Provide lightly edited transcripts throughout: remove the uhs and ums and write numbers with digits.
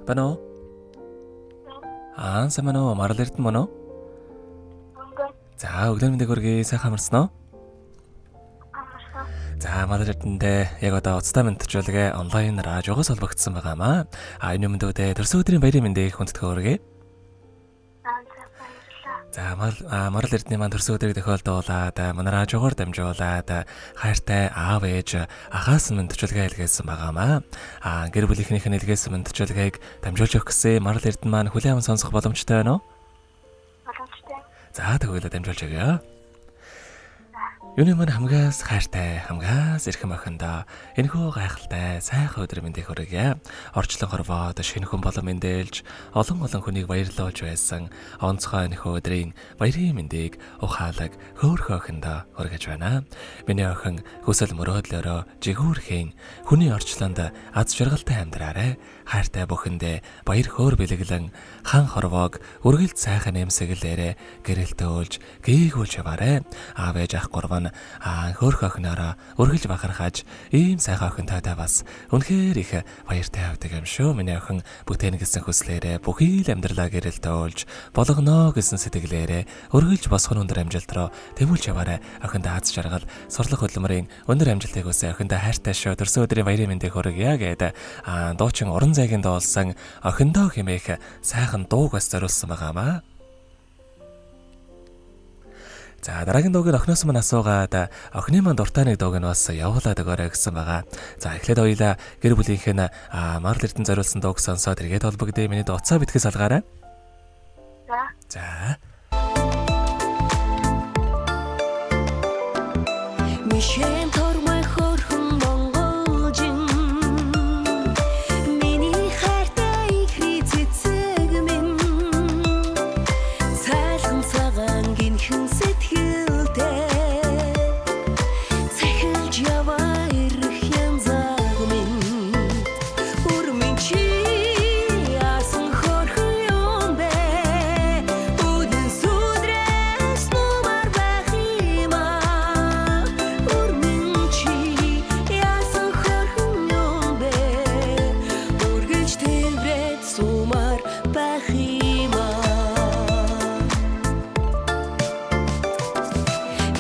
Bano? Сайн байна уу? Марал Эрдэнэ мөн үү? За, өглөө мэндийг хүргэе. Сайхан амарсан уу? За, Марал Эрдэнэтэй яг одоо уцтай мэдчилгээ онлайнаар жогоос холбогдсон байгаамаа. Энэ өмнөдөө төрсөн өдрийн баярын мэндийг хүндэтгэн хүргэе. За, Марал Эрдэнэ маань төрсөн өдрийг тохиолдуулаад манай радиогоор дамжуулаад хайртай аав ээж ахаас мэдчилгээ илгээсэн байгаамаа. Гэр бүлийнхнийх нь илгээсэн мэдчилгээг дамжуулж өгөх гэсэн Марал Эрдэнэ маань хүлээн аван сонсох боломжтой байна уу? Боломжтой. За, тэгвэл дамжуулж өгье. Юуны маань хамгаас хайртай, хамгаас эрхэм охиндоо энэхүү гайхалтай сайхан өдрийн мэндийг хүргье. Орчлон хорвоод шинэ хүн болон мэндэлж олон хүнийг баярлуулж байсан онцгой энэхүү өдрийн баярын мэндийг ухаалаг хөөрхөн охиндоо хүргэж байна. Миний охин хүсэл мөрөөдлөөрөө жигүүрхийн хүний орчлонд аз жаргалтай амьдраарай. Хайртай бүхэндээ баяр хөөр бэлэглэн хан хорвоог үргэлж сайхан нэмсэглээрээ гэрэлтөөлж гээгүүлж яваарай. Аав ээж ах гурав нь хөөрхөн охиноороо үргэлж бахархаж ийм сайхан охинтойтой бас үнэхээр их баяртай авдаг юм шүү. Миний охин бүтээн гэсэн хүслээрээ бүхий л амьдралаа гэрэлтөөлж болгоно гэсэн сэтгэлээрээ үргэлж босгон өндөр амжилт руу тэмүүлж яваарай. Охиндоо аз жаргал сурлах хөдөлмөрийн өндөр амжилтыг хүсье. Охиндоо хайртай шүү. Төрсөн өдрийн баярын мэндийг хүргье гэдэг дуучин уран зайгийн дуулсан охиндоо хэмээх сайхан дууг бас зориулсан байгаамаа. За, дараагийн дууг охиноос мань асуугаад охины маань дуртай нэг дууг нь бас явуулаад өгөөрэй гэсэн байгаа. За, эхлээд хоёлаа гэр бүлийнх нь Марал Эрдэнэ зориулсан дууг сонсоод эргээд холбогдъё. Миний уцаа битгий салгаарай. За. Мишэн тормой хөрхөн монголжин миний хайртай их цэцэг минь цайлхан цагаан гинхэн сэтгэлтэй цахилж яваа ирэх янзаг минь үрмэн чи яасан хөрхөн юм бэ үдэн сүдрээс нумар байх юм аа үрмэн чи яасан хөрхөн юм бэ үргэлж тэмрээд сумар байх юм аа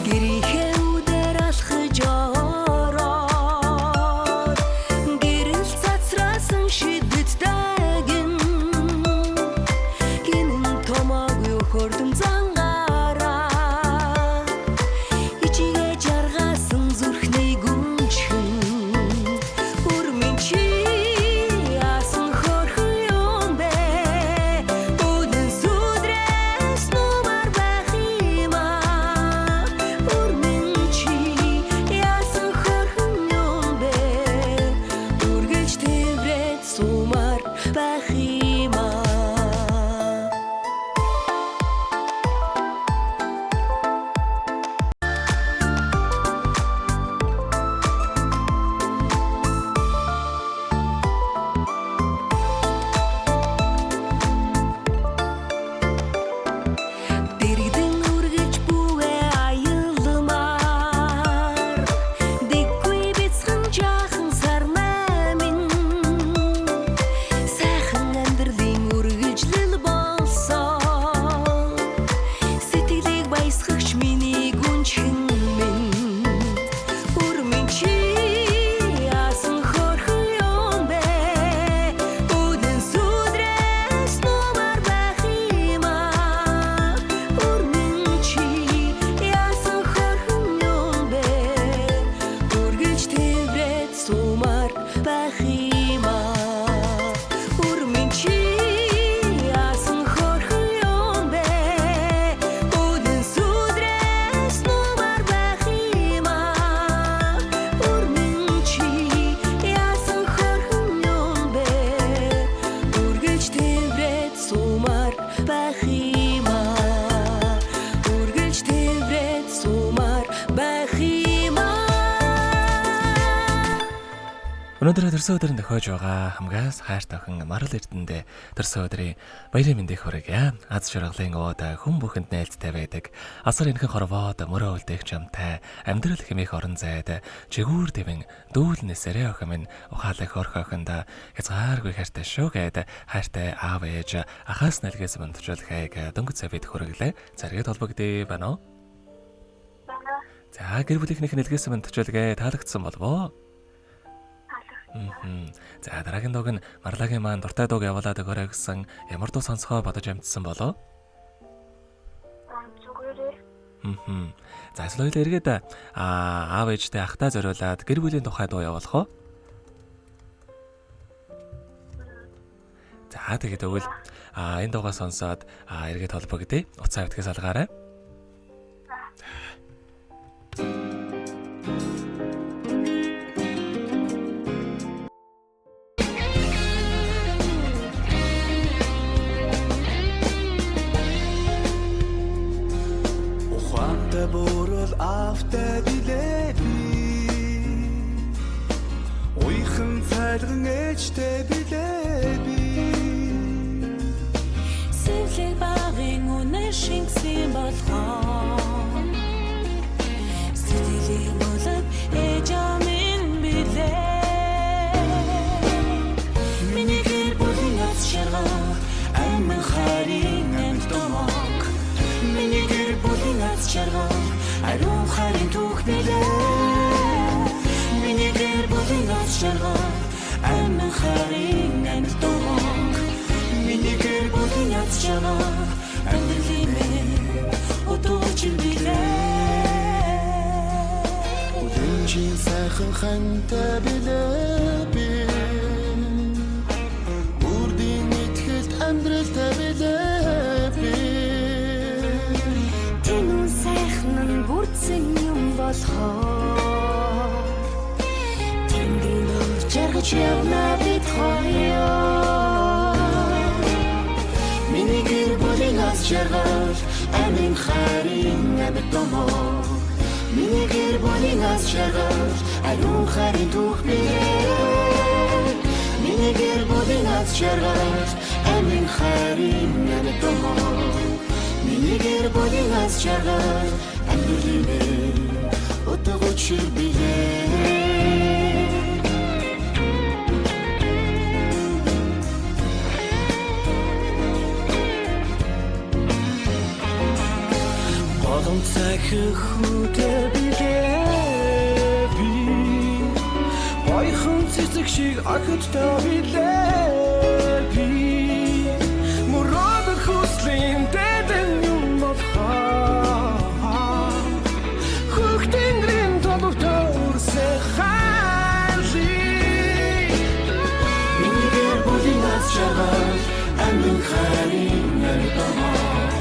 гэрийнхээ үдээр алхаж ороод гэрэл цацраасан шидэт дагин гинэн томоогүй хөрдөн зангаараа ичигээ жаргасан зүрхний гүнчхэн үрмэн чи яасан хөрхөн юм бэ үдэн сүдрээс нумар байх юм аа үрмэн чи яасан хөрхөн юм бэ үргэлж тэмрээд сумар Өнөөдөр төрсөн өдрийн тохиож байгаа хамгаас хайртай охин Марал Эрдэндээ төрсөн өдрийн баярын мэндийг хүргье. Аз жаргалын ууд хүн бүхэнд нээлттэй байдаг. Асар энхэн хорвоод мөрөө үлдээх чамтай амьдрал хэмээх орон зайд жигүүр дэвэн дүүл нэсэрээ охин минь ухаалаг хөрх охинда хязгааргүй хайртай шүү гэд хайртай аав ээж ахаас нэлгээс мандчуулахыг дөнгөж цавид хүргэлээ. Заргээд холбогдъё байна уу? За гэр бүлийнхнийх нэлгээс мандчуулгээ таалагдсан болов уу? За дараагийн дууг нь Марлагийн маань дуртай дууг явуулаад өгөөрэй гэсэн ямар дуу сонсохоо бодож амжсан болов? Зүгээрээ. За эсвэл эргээд аав ээжтэй ахтай зориулаад гэр бүлийн тухай дуу явуулах уу? За тэгээд өгвөл энэ дуугаа сонсоод эргээд холбогдъё. Уцаа битгээс алгаарай. Бүрэл автаа билээ би Уйхан цайлган ээжтэй билээ би Сэвлэг багын үнэ шингсэн болгоо Сэтгэлийн болов ээж амин билээ Миний гэр бүлийн аз жаргал амин хайрын амт томог Миний гэр бүлийн аз жаргал ариун хайрын түүх билээ Миний гэр бүлийн аз жаргал амин хайрын амт томог Миний гэр бүлийн аз жаргал амьдралын минь удууч билээ Үдэнжин сайхан хантай билээ би Үрдийн итгэлд амьдралтай билээ би Тэнүүн сайхан бүрдсэн юм болохоо Тэнгэрийн өв жаргаж явна бид хоёроо Миний гэр бүлийн аз жаргал амин хайрын амьд томог Миний гэр бүлийн аз жаргал ариун хайрын түүх билээ Миний гэр бүлийн аз жаргал амин хайрын амьд томог Миний гэр бүлийн аз жаргал амьдралын минь утгууч билээ Голом цахих хөтэ билээ би Ойхон цэцэг шиг охидтой билээ би Мурад хүслийн дэдэн юм болохоо Хөхтэнгрийн толгой өрсө хайли Миний гэр бүлийн аз жаргал амин хайрын амьд томог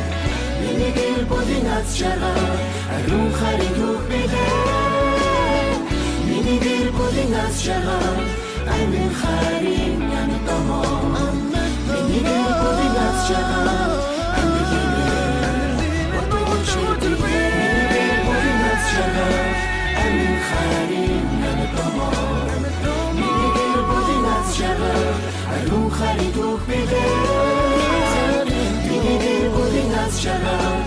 Миний гэр бүлийн аз жаргал ариун хайрын түүх билээ Миний гэр бүлийн аз жаргал амин хайрын амьд томог Миний гэр бүлийн аз жаргал амьдралын минь утгууч билээ Миний гэр бүлийн аз жаргал амин хайрын амьд томог Миний гэр бүлийн аз жаргал ариун хайрын түүх билээ Миний гэр бүлийн аз жаргал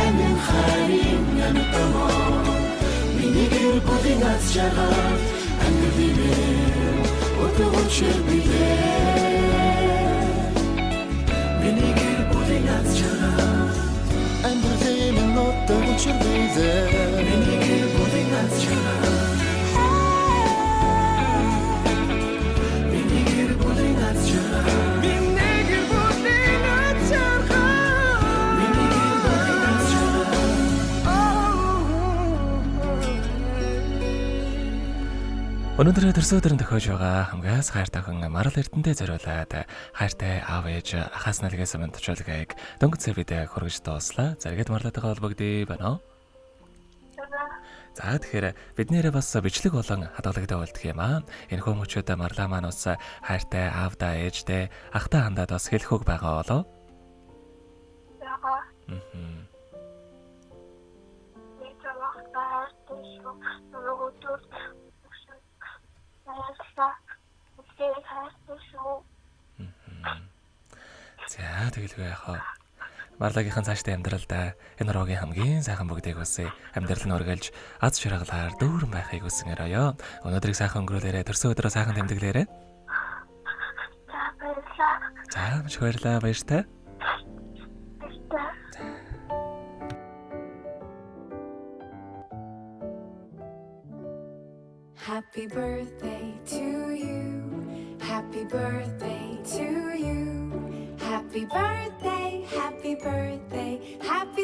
амин хайрын амьд томог Миний гэр бүлийн аз жаргал амьдралын минь утгууч билээ Миний гэр бүлийн аз жаргал амьдралын минь утгууч билээ Миний гэр бүлийн аз жаргал Миний гэр бүлийн аз жаргал Өнөөдөр төрсөн өдрийн тохиож байгаа хамгаас хайртай охин Марал Эрдэндээ зориулаад хайртай аав ээж ахаас нэлгээс мандчуулгааг дөнгөж цэвид хүргэж дууслаа. Заргээд Марлатайгаа холбогдъё байна уу? За тэгэхээр биднэрээ бас бичлэг болон хадгалагтай болдох юм аа. Энэ хүмүүчүүд Марлаа маань бас хайртай аавдаа ээждээ ахтай хандаад бас хэлэх үг байгаа болоо. Яга. За тэгэлгүй яхаа. Марлагийнхан цаашдаа амьдралдаа энэ рогийн хамгийн сайхан бүгдийг үсэ. Амьдрал нь өргөлж аз жаргалаар дүүрэн байхыг хүсэн өрөөё. Өнөөдрийг сайхан өнгөрүүлээрэ. Төрсөн өдрөө сайхан тэмдэглээрэ. За баярлалаа. За маш баярлалаа. Баяртай. Баярлалаа. Happy birthday to you. Happy birthday to you. Happy birthday, happy birthday, happy